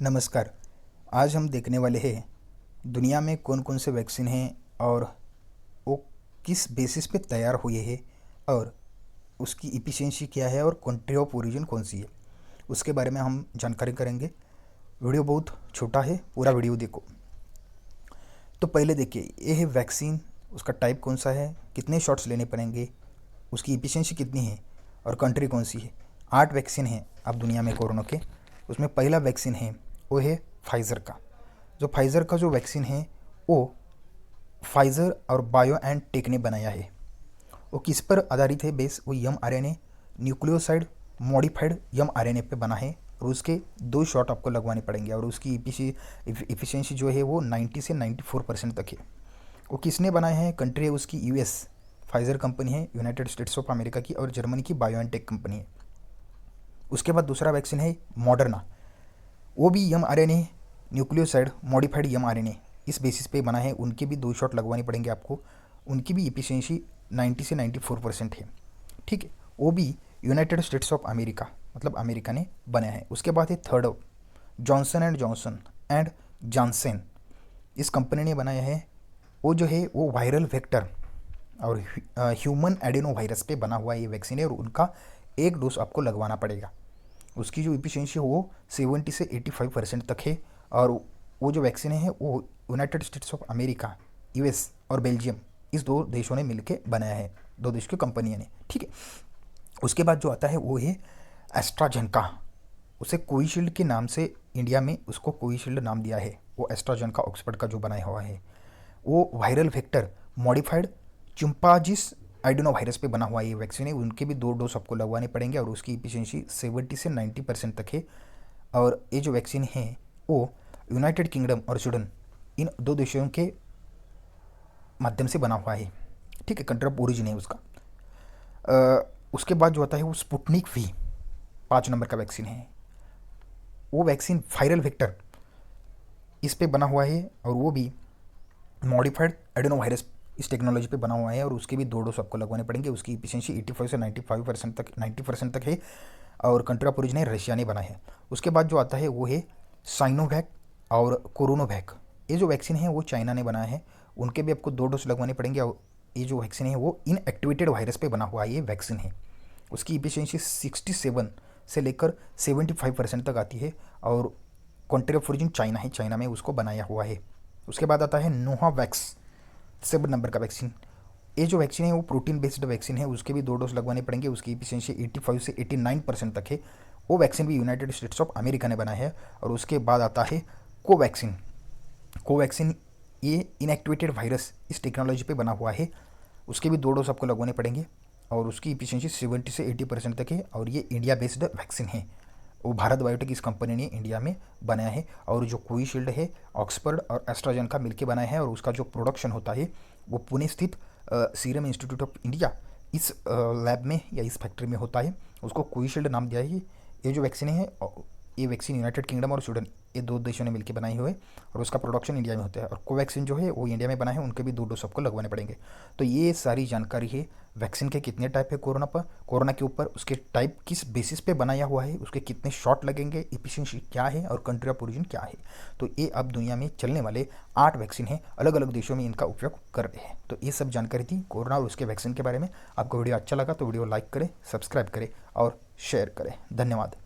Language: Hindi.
नमस्कार। आज हम देखने वाले हैं दुनिया में कौन कौन से वैक्सीन हैं और वो किस बेसिस पे तैयार हुए हैं और उसकी इफ़िशिएंसी क्या है और कंट्री ऑफ ओरिजिन कौन सी है, उसके बारे में हम जानकारी करेंगे। वीडियो बहुत छोटा है, पूरा वीडियो देखो। तो पहले देखिए, ये है वैक्सीन, उसका टाइप कौन सा है, कितने शॉट्स लेने पड़ेंगे, उसकी इफ़िशिएंसी कितनी है और कंट्री कौन सी है। 8 वैक्सीन हैं अब दुनिया में कोरोना के। उसमें पहला वैक्सीन है वो है फाइज़र का। जो फाइज़र का जो वैक्सीन है वो फाइज़र और बायो एंड टेक ने बनाया है। वो किस पर आधारित है बेस, वो m R N A nucleoside modified m R N A पे बना है और उसके 2 शॉट आपको लगवाने पड़ेंगे और उसकी इफ़िशिएंसी जो है वो 90 से 94% तक है। वो किसने बनाया है, कंट्री है उसकी यूएस, फाइज़र कंपनी है यूनाइटेड स्टेट्स ऑफ अमेरिका की, और जर्मनी की बायो एंड टेक कंपनी है। उसके बाद दूसरा वैक्सीन है मॉडर्ना। वो भी m R N A nucleoside modified m R N A इस बेसिस पे बना है। उनके भी 2 शॉट लगवाने पड़ेंगे आपको। उनकी भी इफिशिएंसी 90 से 94% है। ठीक है, वो भी यूनाइटेड स्टेट्स ऑफ अमेरिका मतलब अमेरिका ने बनाया है। उसके बाद है थर्ड जॉनसन एंड जॉनसन, इस कंपनी ने बनाया है। वो जो है वो वायरल वेक्टर और ह्यूमन एडेनो वायरस पे बना हुआ ये वैक्सीन है और उनका 1 डोज आपको लगवाना पड़ेगा। उसकी जो इफिशिएंसी है वो 70 से 85% तक है। और वो जो वैक्सीन है वो United states of America, US और बेल्जियम, इस 2 देशों ने मिलकर बनाया है, 2 देश की कंपनियों ने। ठीक है, उसके बाद जो आता है वो है एस्ट्राजेनेका। उसे कोविशील्ड के नाम से इंडिया में उसको कोविशील्ड नाम दिया है। वो एस्ट्राजेनेका ऑक्सफर्ड का जो बनाया हुआ है, वो वायरल वेक्टर मॉडिफाइड चिंपांजीस आइडेनो वायरस पे बना हुआ ये वैक्सीन है। उनके भी 2 डोज आपको लगवाने पड़ेंगे और उसकी इफिशिएंसी 70 से 90% तक है। और ये जो वैक्सीन है वो यूनाइटेड किंगडम और स्वीडन, इन 2 देशों के माध्यम से बना हुआ है। ठीक है, कंट्री ऑफ ओरिजिन है उसका। उसके बाद जो आता है वो स्पुतनिक वी, 5 नंबर का वैक्सीन है। वो वैक्सीन वायरल वेक्टर इस पे बना हुआ है और वो भी मॉडिफाइड एडेनो वायरस इस टेक्नोलॉजी पे बना हुआ है और उसके भी 2 डोज आपको लगवाने पड़ेंगे। उसकी इफिशिएंसी 85 से 90% तक है और कंट्री ऑफ ओरिजिन रशिया ने बनाया है। उसके बाद जो आता है वो है साइनोवैक और कोरोनावैक। ये जो वैक्सीन है वो चाइना ने बनाया है। उनके भी आपको 2 डोज लगवाने पड़ेंगे और ये जो वैक्सीन है वो इनएक्टिवेटेड वायरस पे बना हुआ ये वैक्सीन है। उसकी इफिशिएंसी 67 से लेकर 75% तक आती है और कंट्री ऑफ ओरिजिन चाइना है, चाइना में उसको बनाया हुआ है। उसके बाद आता है नोवावैक्स, 7 नंबर का वैक्सीन। ये जो वैक्सीन है वो प्रोटीन बेस्ड वैक्सीन है। उसके भी 2 डोज लगवाने पड़ेंगे। उसकी इफिशिएंसी 85 से 89% तक है। वो वैक्सीन भी यूनाइटेड स्टेट्स ऑफ अमेरिका ने बनाया है। और उसके बाद आता है कोवैक्सीन ये इनएक्टिवेटेड वायरस इस टेक्नोलॉजी पे बना हुआ है। उसके भी 2 डोज आपको लगवाने पड़ेंगे और उसकी इफिशिएंसी 70 से 80% तक है और ये इंडिया बेस्ड वैक्सीन है। वो भारत बायोटेक इस कंपनी ने इंडिया में बनाया है। और जो कोविशील्ड है ऑक्सफर्ड और एस्ट्राजेनेका मिलकर बनाया है और उसका जो प्रोडक्शन होता है वो पुणे स्थित सीरम इंस्टीट्यूट ऑफ इंडिया इस लैब में या इस फैक्ट्री में होता है। उसको कोविशील्ड नाम दिया है। ये जो वैक्सीन है ये वैक्सीन यूनाइटेड किंगडम और स्वीडन, ये 2 देशों ने मिलकर बनाई हुई है और उसका प्रोडक्शन इंडिया में होता है। और कोवैक्सीन जो है वो इंडिया में बना है, उनके भी 2 डोज आपको लगवाने पड़ेंगे। तो ये सारी जानकारी है वैक्सीन के कितने टाइप है कोरोना के ऊपर, उसके टाइप किस बेसिस पे बनाया हुआ है, उसके कितने शॉट लगेंगे, इफिशिएंसी क्या है और कंट्री ऑफ ओरिजिन क्या है। तो ये अब दुनिया में चलने वाले 8 वैक्सीन हैं, अलग अलग देशों में इनका उपयोग कर रहे हैं। तो ये सब जानकारी थी कोरोना और उसके वैक्सीन के बारे में। आपको वीडियो अच्छा लगा तो वीडियो लाइक करें, सब्सक्राइब करें और शेयर करें। धन्यवाद।